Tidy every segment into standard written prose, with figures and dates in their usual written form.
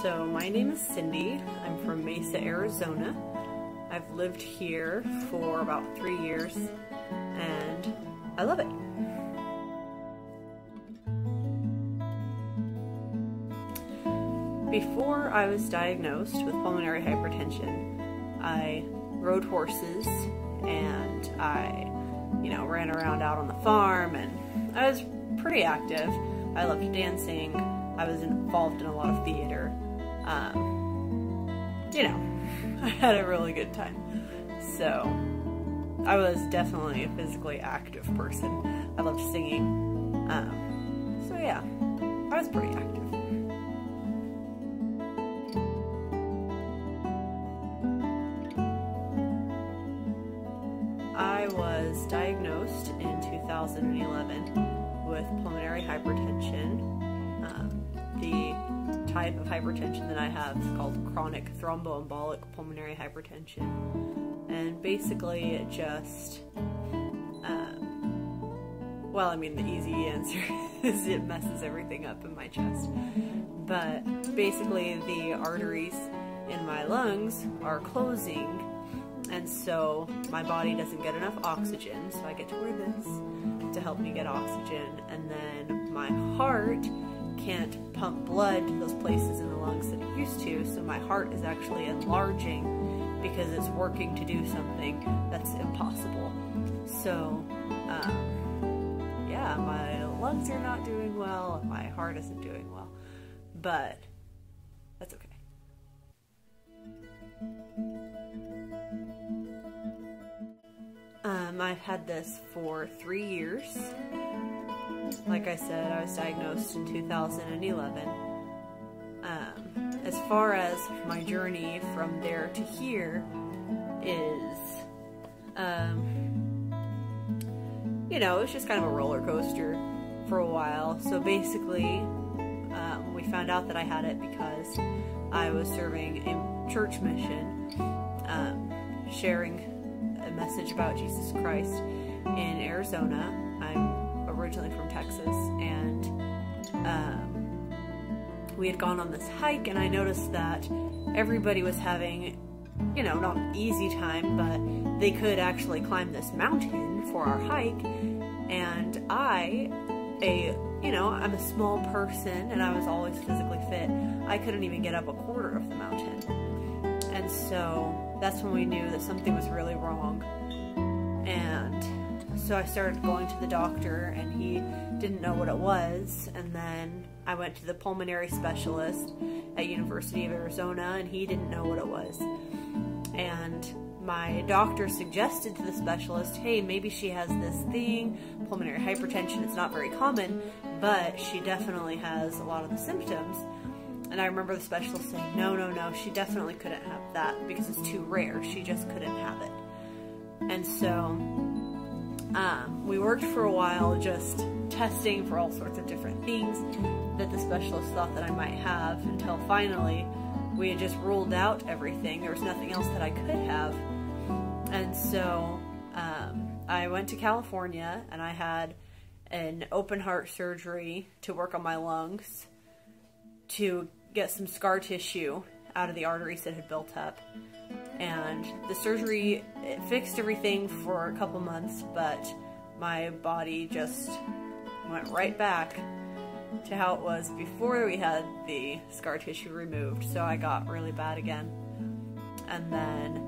So my name is Cindy. I'm from Mesa, Arizona. I've lived here for about 3 years and I love it. Before I was diagnosed with pulmonary hypertension, I rode horses and I, ran around out on the farm, and I was pretty active. I loved dancing. I was involved in a lot of theater. I had a really good time. So I was definitely a physically active person. I loved singing. So yeah, I was pretty active. I was diagnosed in 2011 with pulmonary hypertension. The type of hypertension that I have is called chronic thromboembolic pulmonary hypertension. And basically it just, the easy answer is it messes everything up in my chest. But basically the arteries in my lungs are closing, and so my body doesn't get enough oxygen, so I get to wear this to help me get oxygen, and then my heart can't pump blood to those places in the lungs that it used to, so my heart is actually enlarging because it's working to do something that's impossible. So, yeah, my lungs are not doing well, and my heart isn't doing well, but that's okay. I've had this for 3 years. Like I said, I was diagnosed in 2011. As far as my journey from there to here is, it was just kind of a roller coaster for a while. So basically, we found out that I had it because I was serving a church mission, sharing a message about Jesus Christ in Arizona. I'm originally from Texas, and we had gone on this hike, and I noticed that everybody was having, not an easy time, but they could actually climb this mountain for our hike, and I'm a small person, and I was always physically fit. I couldn't even get up a quarter of the mountain. And so that's when we knew that something was really wrong. And so I started going to the doctor, and he didn't know what it was. And then I went to the pulmonary specialist at University of Arizona, and he didn't know what it was. And my doctor suggested to the specialist, hey, maybe she has this thing, pulmonary hypertension. It's not very common, but she definitely has a lot of the symptoms. And I remember the specialist saying, no, she definitely couldn't have that because it's too rare. She just couldn't have it. And so we worked for a while just testing for all sorts of different things that the specialist thought that I might have, until finally we had just ruled out everything. There was nothing else that I could have. And so I went to California, and I had an open heart surgery to work on my lungs to get some scar tissue out of the arteries that had built up. And the surgery, it fixed everything for a couple months, but my body just went right back to how it was before we had the scar tissue removed. So I got really bad again. And then,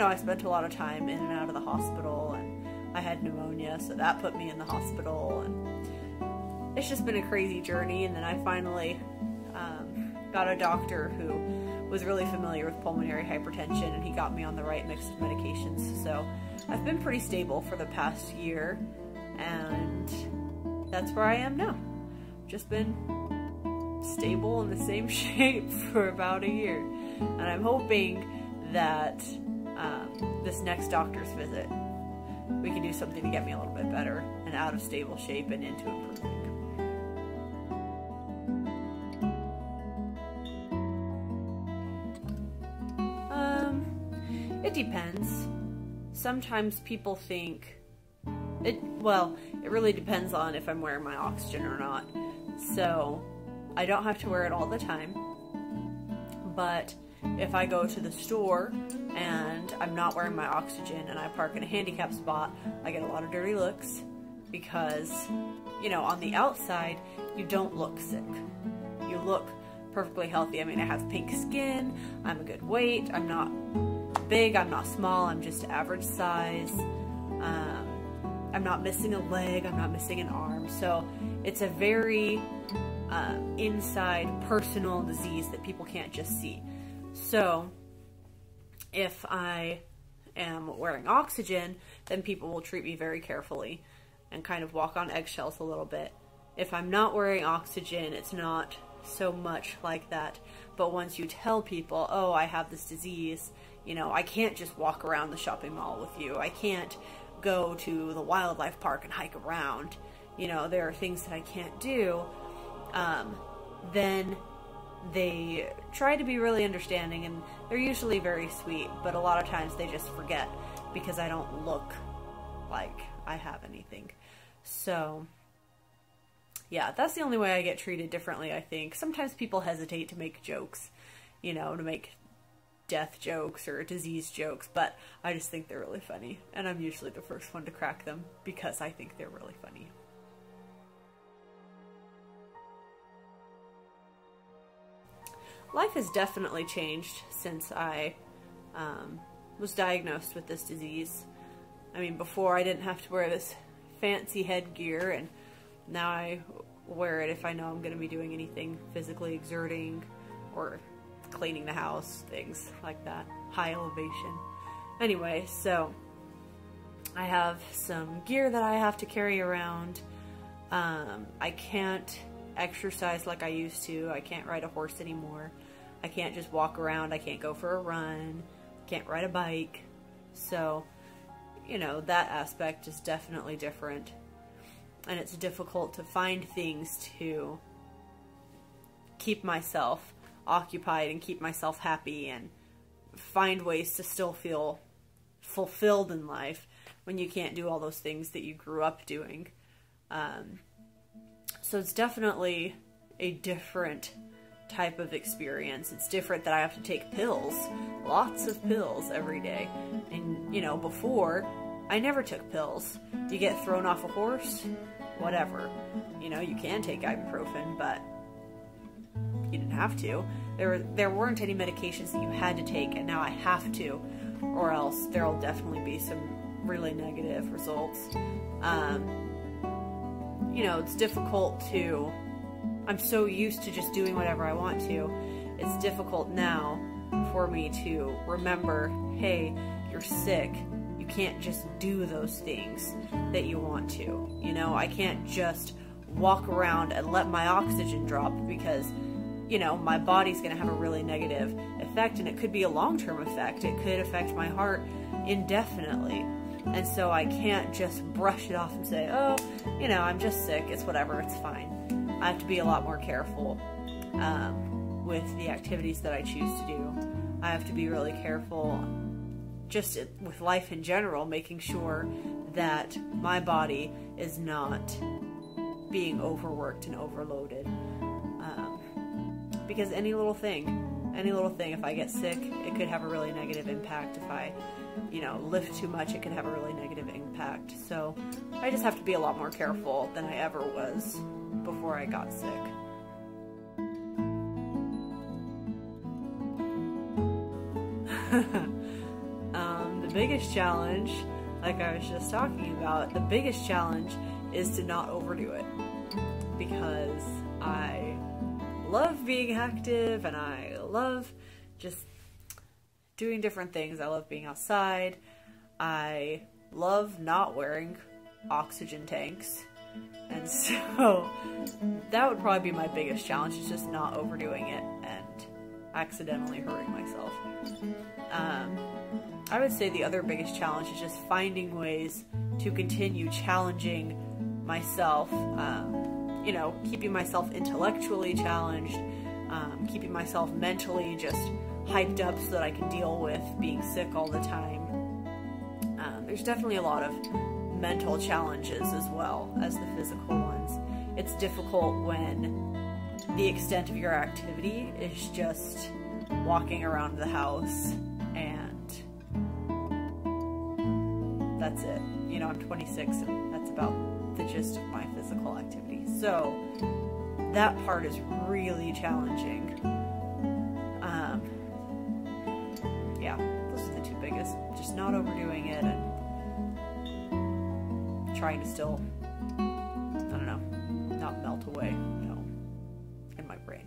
I spent a lot of time in and out of the hospital, and I had pneumonia, so that put me in the hospital. And it's just been a crazy journey. And then I finally got a doctor who was really familiar with pulmonary hypertension, and he got me on the right mix of medications. So I've been pretty stable for the past year, and that's where I am now. Just been stable in the same shape for about a year, and I'm hoping that this next doctor's visit we can do something to get me a little bit better and out of stable shape and into improving. It depends. Sometimes people think it really depends on if I'm wearing my oxygen or not. So I don't have to wear it all the time. But if I go to the store and I'm not wearing my oxygen and I park in a handicap spot, I get a lot of dirty looks because, you know, on the outside, you don't look sick. You look perfectly healthy. I mean, I have pink skin, I'm a good weight, I'm not big, I'm not small, I'm just average size. I'm not missing a leg, I'm not missing an arm. So it's a very inside personal disease that people can't just see. So if I am wearing oxygen, then people will treat me very carefully and kind of walk on eggshells a little bit. If I'm not wearing oxygen, it's not so much like that. But once you tell people, oh, I have this disease, you know, I can't just walk around the shopping mall with you. I can't go to the wildlife park and hike around. You know, there are things that I can't do. Then they try to be really understanding, and they're usually very sweet, but a lot of times they just forget because I don't look like I have anything. So yeah, that's the only way I get treated differently, I think. Sometimes people hesitate to make jokes, you know, to make death jokes or disease jokes, but I just think they're really funny, and I'm usually the first one to crack them because I think they're really funny. Life has definitely changed since I was diagnosed with this disease. I mean, before I didn't have to wear this fancy headgear, and now I wear it if I know I'm going to be doing anything physically exerting or cleaning the house, things like that, high elevation. Anyway, so I have some gear that I have to carry around. I can't exercise like I used to. I can't ride a horse anymore. I can't just walk around. I can't go for a run. Can't ride a bike. So, you know, that aspect is definitely different. And it's difficult to find things to keep myself occupied and keep myself happy and find ways to still feel fulfilled in life when you can't do all those things that you grew up doing. So it's definitely a different type of experience. It's different that I have to take pills, lots of pills every day. And, you know, before, I never took pills. You get thrown off a horse, whatever. You know, you can take ibuprofen, but you didn't have to. There weren't any medications that you had to take, and now I have to, or else there'll definitely be some really negative results. You know, it's difficult to, I'm so used to just doing whatever I want to. It's difficult now for me to remember, hey, you're sick. You can't just do those things that you want to. You know, I can't just walk around and let my oxygen drop because, you know, my body's going to have a really negative effect, and it could be a long-term effect. It could affect my heart indefinitely. And so I can't just brush it off and say, oh, you know, I'm just sick. It's whatever. It's fine. I have to be a lot more careful with the activities that I choose to do. I have to be really careful just with life in general, making sure that my body is not being overworked and overloaded. Because any little thing, if I get sick, it could have a really negative impact. If I, you know, lift too much, it could have a really negative impact. So I just have to be a lot more careful than I ever was before I got sick. The biggest challenge, like I was just talking about, the biggest challenge is to not overdo it. Because I love being active and I love just doing different things. I love being outside. I love not wearing oxygen tanks. And so that would probably be my biggest challenge, is just not overdoing it and accidentally hurting myself. I would say the other biggest challenge is just finding ways to continue challenging myself, you know, keeping myself intellectually challenged, keeping myself mentally just hyped up so that I can deal with being sick all the time. There's definitely a lot of mental challenges as well as the physical ones. It's difficult when the extent of your activity is just walking around the house, and that's it. You know, I'm 26 and that's about the gist of my physical activity. So that part is really challenging. Yeah, those are the two biggest. Just not overdoing it and trying to still, I don't know, not melt away, you know, in my brain.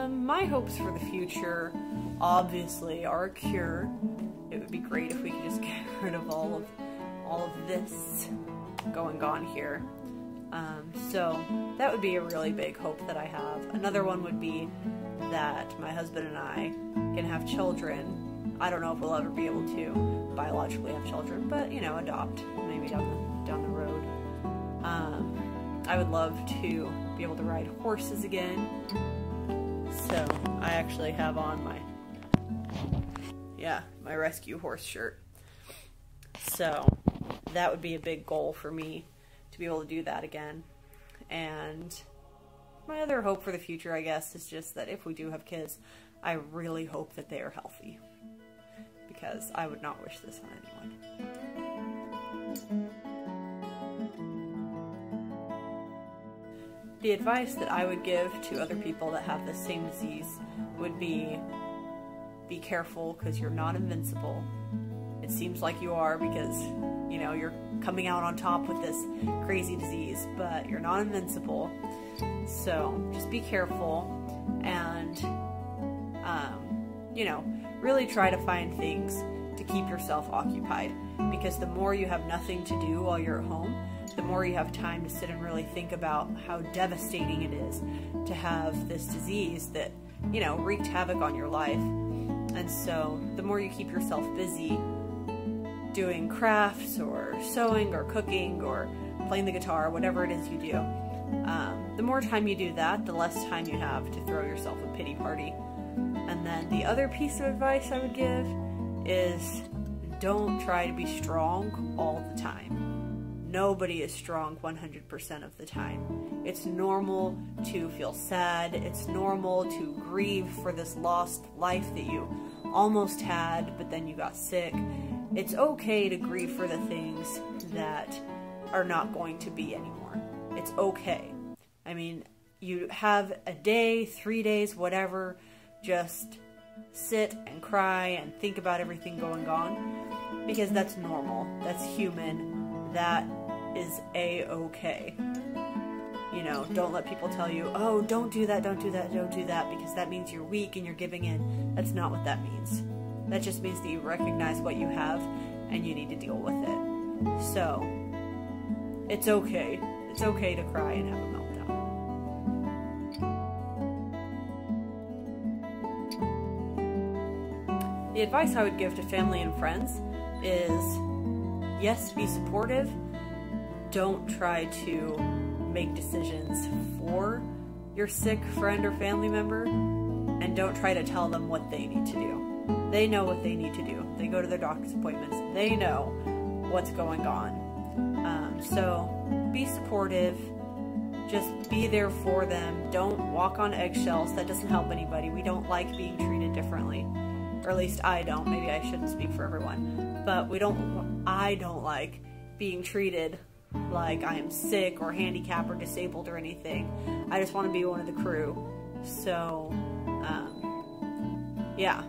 My hopes for the future, obviously, are a cure. It would be great if we could just get rid of all of this going on here. So that would be a really big hope that I have. Another one would be that my husband and I can have children. I don't know if we'll ever be able to biologically have children, but, you know, adopt maybe down the road. I would love to be able to ride horses again. So I actually have on my rescue horse shirt. So that would be a big goal for me, to be able to do that again. And my other hope for the future, I guess, is just that if we do have kids, I really hope that they are healthy, because I would not wish this on anyone. The advice that I would give to other people that have the same disease would be careful, because you're not invincible. It seems like you are, because, you know, you're coming out on top with this crazy disease, but you're not invincible. So just be careful and, you know, really try to find things to keep yourself occupied, because the more you have nothing to do while you're at home, the more you have time to sit and really think about how devastating it is to have this disease that, you know, wreaked havoc on your life. And so the more you keep yourself busy doing crafts or sewing or cooking or playing the guitar, whatever it is you do, the more time you do that, the less time you have to throw yourself a pity party. And then the other piece of advice I would give is don't try to be strong all the time. Nobody is strong 100% of the time. It's normal to feel sad. It's normal to grieve for this lost life that you almost had, but then you got sick. It's okay to grieve for the things that are not going to be anymore. It's okay. I mean, you have a day, 3 days, whatever, just sit and cry and think about everything going on, because that's normal. That's human. That is a-okay. You know, don't let people tell you, oh, don't do that, don't do that, don't do that, because that means you're weak and you're giving in. That's not what that means. That just means that you recognize what you have and you need to deal with it. So, it's okay. It's okay to cry and have a meltdown. The advice I would give to family and friends is, yes, be supportive. Don't try to make decisions for your sick friend or family member, and don't try to tell them what they need to do. They know what they need to do. They go to their doctor's appointments. They know what's going on. So be supportive. Just be there for them. Don't walk on eggshells. That doesn't help anybody. We don't like being treated differently. Or at least I don't. Maybe I shouldn't speak for everyone. But I don't like being treated like I am sick or handicapped or disabled or anything. I just want to be one of the crew. So, yeah.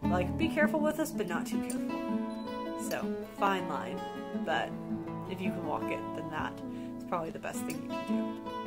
Like, be careful with us, but not too careful. So, fine line. But if you can walk it, then that is probably the best thing you can do.